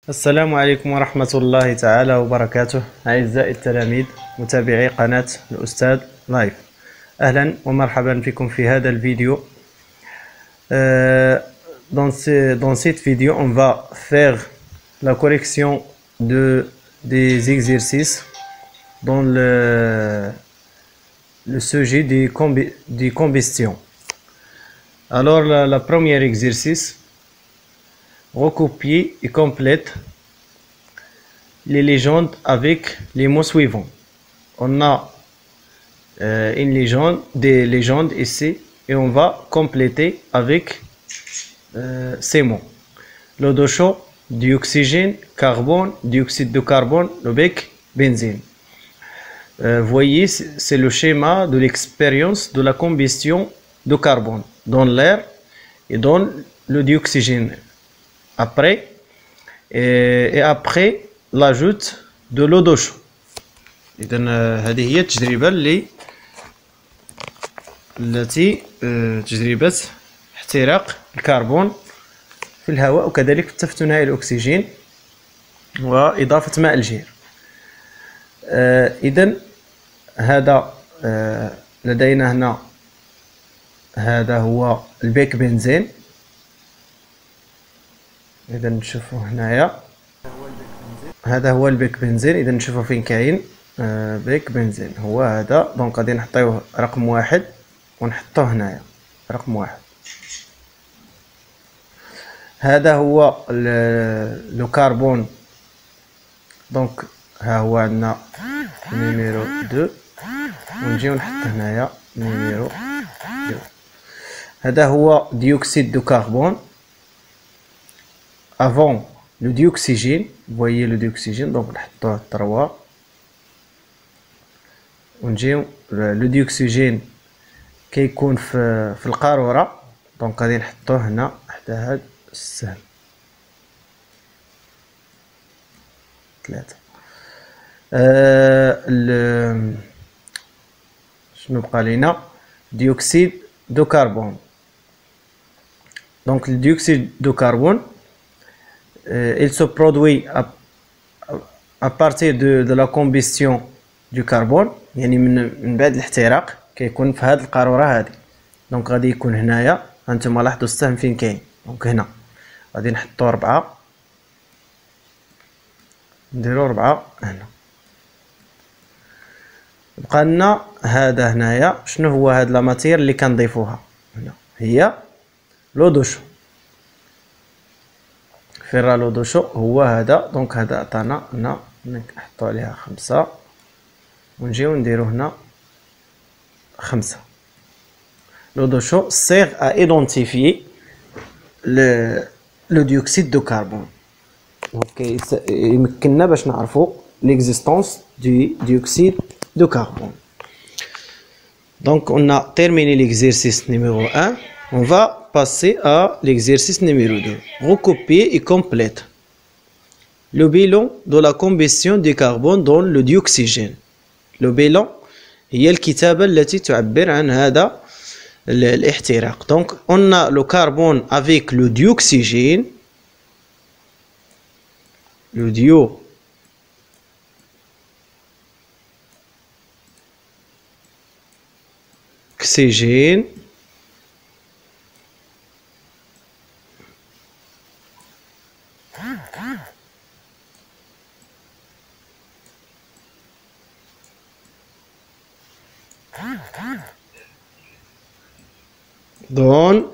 السلام عليكم ورحمة الله تعالى وبركاته. أعزائي التلاميذ متابعي قناة الأستاذ لايف، أهلا ومرحبا بكم في هذا الفيديو. Dans cette vidéo, on va faire la correction des exercices dans le sujet des combustions. Alors, le premier exercice, recopier et complète les légendes avec les mots suivants. On a des légendes ici et on va compléter avec ces mots. L'eau de chaud, dioxygène, carbone, dioxyde de carbone, le bec, benzine. Voyez, c'est le schéma de l'expérience de la combustion de carbone dans l'air et dans le dioxygène. Après, après l'ajout de l'eau de chaud. إذن هذه هي التجربة التي تجربة احتراق الكربون في الهواء وكذلك في الثاني الأكسجين وإضافة ماء الجير. إذن هذا لدينا هنا، هذا هو البيك بنزين. إذا نشوفوا هنايا هذا هو البيك بنزين. إذا نشوفوا فين كاين بيك بنزين، هو هذا. دونك غادي نحطيوه رقم واحد ونحطوه هنايا رقم واحد. هذا هو لو كربون. دونك ها هو عندنا نيميرو 2 ونجيو نحط هنايا نيميرو 2. هذا هو ديوكسيد دو كربون avant le dioxygène. Vous voyez le dioxygène, donc نحطوه 3 ونجيو le dioxygène كيكون في القارورة. دونك غادي نحطوه هنا حتى هاد السهم 3. شنو بقى لينا؟ dioxyde de carbone. Donc le dioxyde de carbone, il se produit à partir de la combustion du carbone، يعني من بعد الاحتراق كيكون في هذه القارورة هذه. دونك غادي يكون هنايا، هانتوما لاحظوا السهم فين كاين. دونك هنا غادي نحطو 4، نديرو 4 هنا. بقى لنا هذا هنايا. شنو هو هاد لا ماتير اللي كنضيفوها هنا؟ هي لو دو شو. فيرا لو دو شو هو هذا. دونك هذا عطانا هنا، نحطو عليها 5 ونجيو نديرو هنا 5. لو دو شو sert à identifier le dioxyde de carbone. دونك يمكننا باش نعرفو l'existence du dioxyde de carbone. Donc on a terminé l'exercice numéro 1. On va passer à l'exercice numéro 2. Recopier et complète le bilan de la combustion du carbone dans le dioxygène. Le bilan هي الكتابة التي تعبر عن هذا الاحتراق. Donc on a le carbone avec le dioxygène. Le dioxygène donne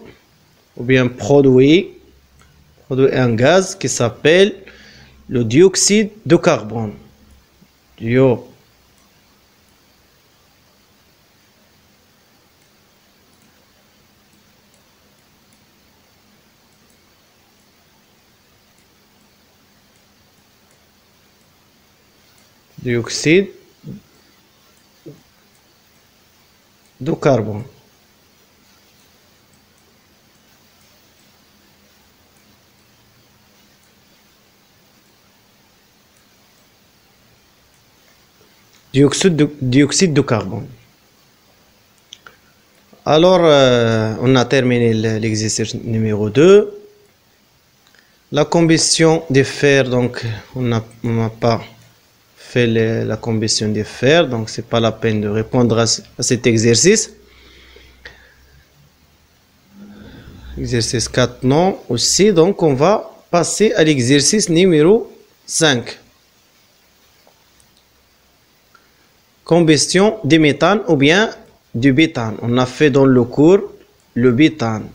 ou bien produit un gaz qui s'appelle le dioxyde de carbone. Dioxyde de carbone. Dioxyde de carbone. Alors, on a terminé l'exercice numéro 2. La combustion des fers, donc on n'a pas fait la combustion des fers, donc c'est pas la peine de répondre à cet exercice. Exercice 4, non aussi, donc on va passer à l'exercice numéro 5. Combustion du méthane ou bien du butane. On a fait dans le cours le butane.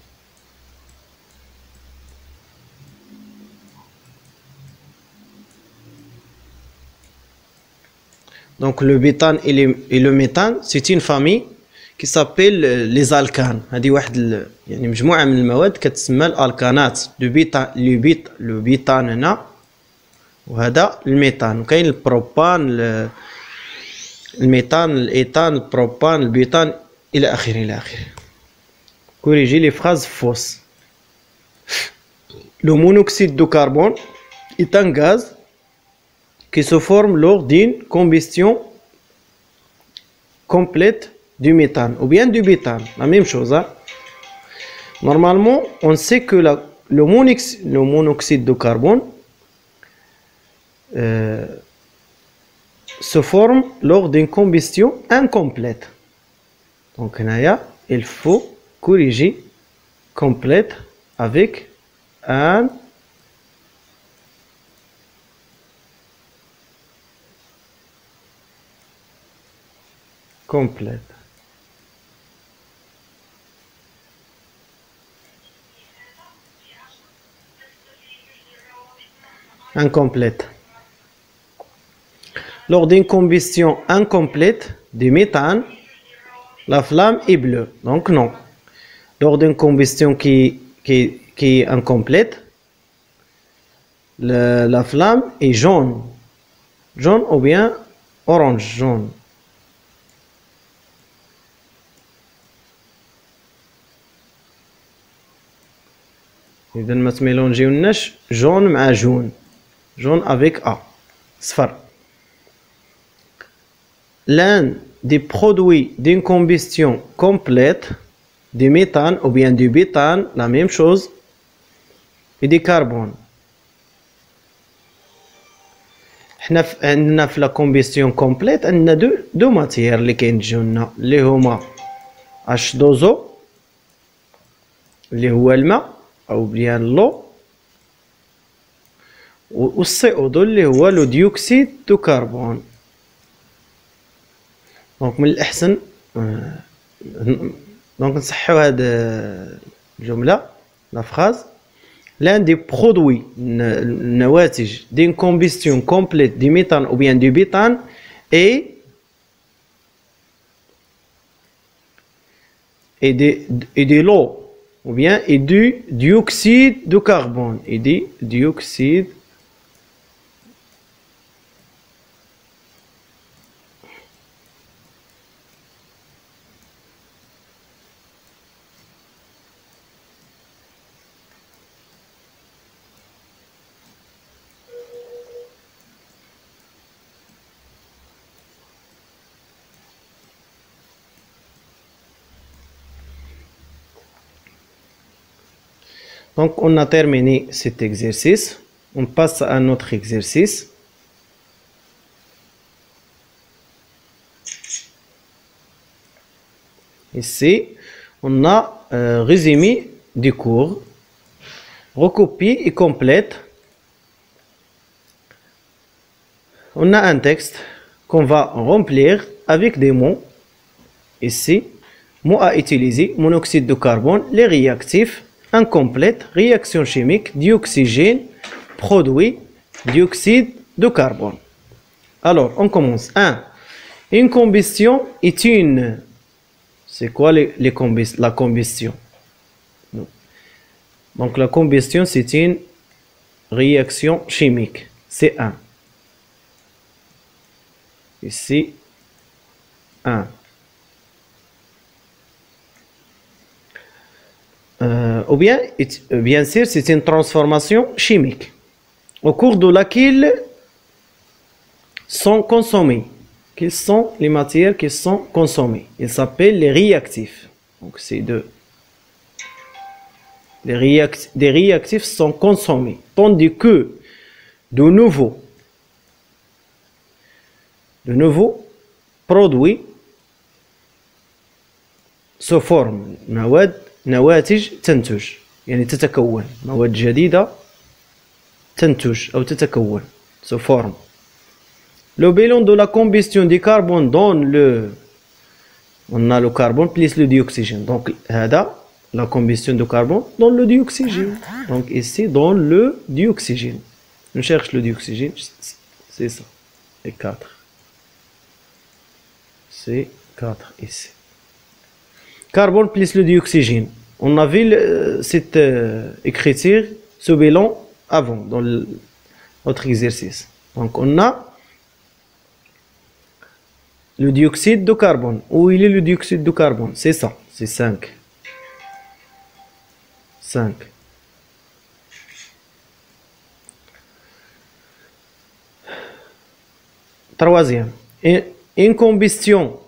Donc le butane et le méthane, c'est une famille qui s'appelle les alcanes. هذه واحد يعني مجموعة من المواد كتسمى الالكانات. le butane هنا وهذا الميثان. وكاين البروبان الميثان الايثان البروبان البيتان الى اخره. Corrigez les phrases fausses. Le monoxyde de carbone est un gaz qui se forme lors d'une combustion complète du méthane ou bien du butane, la même chose. Hein? Normalement, on sait que le monoxyde de carbone se forme lors d'une combustion incomplète. Donc, il faut corriger complète avec un complète. Incomplète. Lors d'une combustion incomplète du méthane, la flamme est bleue. Donc non. Lors d'une combustion qui est incomplète, la flamme est jaune. Jaune ou bien orange jaune. إذا ما تميلونجيوناش jaune مع jaune. Jaune avec A. صفر. L'un des produits d'une combustion complète du méthane ou bien du butane, la même chose, et du carbone. حنا عندنا في لا combustion complète عندنا دو ماتيير اللي كينتجوا لنا اللي هما H2O اللي هو الماء او بيان لو و CO2 اللي هو لو ديوكسيد دو كربون. دونك من الأحسن دونك نصحيو هاد الجملة لا فراز. L'un des produits النواتج d'une combustion complète du méthane ou bien du butane et de l'eau ou bien et du dioxyde de carbone et du dioxyde Donc, on a terminé cet exercice. On passe à un autre exercice. Ici, on a résumé du cours, recopie et complète. On a un texte qu'on va remplir avec des mots. Ici, mots à utiliser, monoxyde de carbone, les réactifs, incomplète, réaction chimique, dioxygène, produit, dioxyde de carbone. Alors, on commence. 1. Une combustion est une... C'est quoi la combustion? Donc, la combustion, c'est une réaction chimique. C'est 1. Ici, 1. Ou bien sûr, c'est une transformation chimique au cours de laquelle sont consommées. Quelles sont les matières qui sont consommées? Ils s'appellent les réactifs. Donc, c'est les des réactifs sont consommés, tandis que de nouveaux produits se forment. نواتج تنتج، يعني تتكون مواد جديدة تنتج أو تتكون se forme. Le bilan de la combustion du carbone donne on a le carbone plus le dioxygène. Donc هذا la combustion de carbone donne le dioxygène. Donc ici donne le dioxygène. On cherche le dioxygène, c'est ça, c'est 4. C'est 4 ici. Carbone plus le dioxygène. On a vu cette écriture, ce bilan avant dans notre exercice. Donc on a le dioxyde de carbone. Où il est le dioxyde de carbone? C'est ça, c'est 5. 5. Troisième, une combustion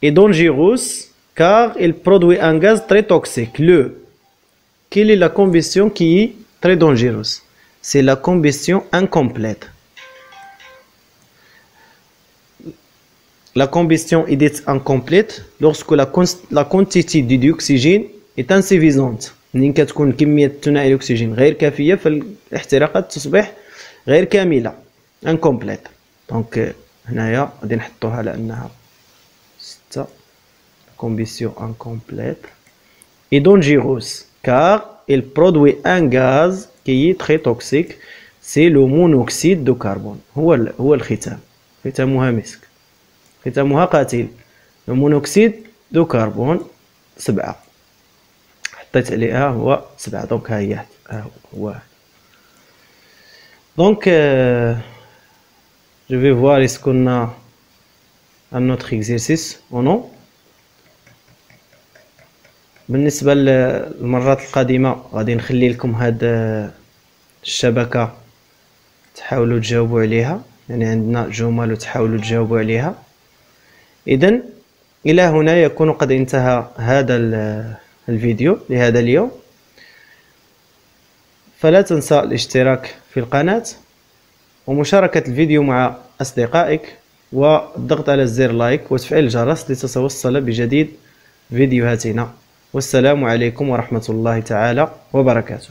est dangereuse car il produit un gaz très toxique. Quelle est la combustion qui est très dangereuse? C'est la combustion incomplète. La combustion est dite incomplète lorsque la quantité de dioxygène est insuffisante. منين كتكون كمية ثنائي الأكسجين غير كافية فالاحتراقات تصبح غير كاملة incomplète. دونك هنايا غادي نحطوها على أنها 6. Combustion incomplète et dangereuse car il produit un gaz qui est très toxique. C'est le monoxyde de carbone. هو الختام، ختامها مسك، ختامها قاتل. le monoxyde de carbone 7 حطيت عليها هو 7. دونك ها هي هو. Donc je vais voir est-ce qu'on a un autre exercice ou non. بالنسبة للمرات القادمة غادي نخلي لكم هاد الشبكة تحاولوا تجاوبوا عليها، يعني عندنا جمل وتحاولوا تجاوبوا عليها. إذن إلى هنا يكون قد انتهى هذا الفيديو لهذا اليوم. فلا تنسى الاشتراك في القناة ومشاركة الفيديو مع أصدقائك والضغط على زر لايك وتفعيل الجرس لتتوصل بجديد فيديوهاتنا. والسلام عليكم ورحمة الله تعالى وبركاته.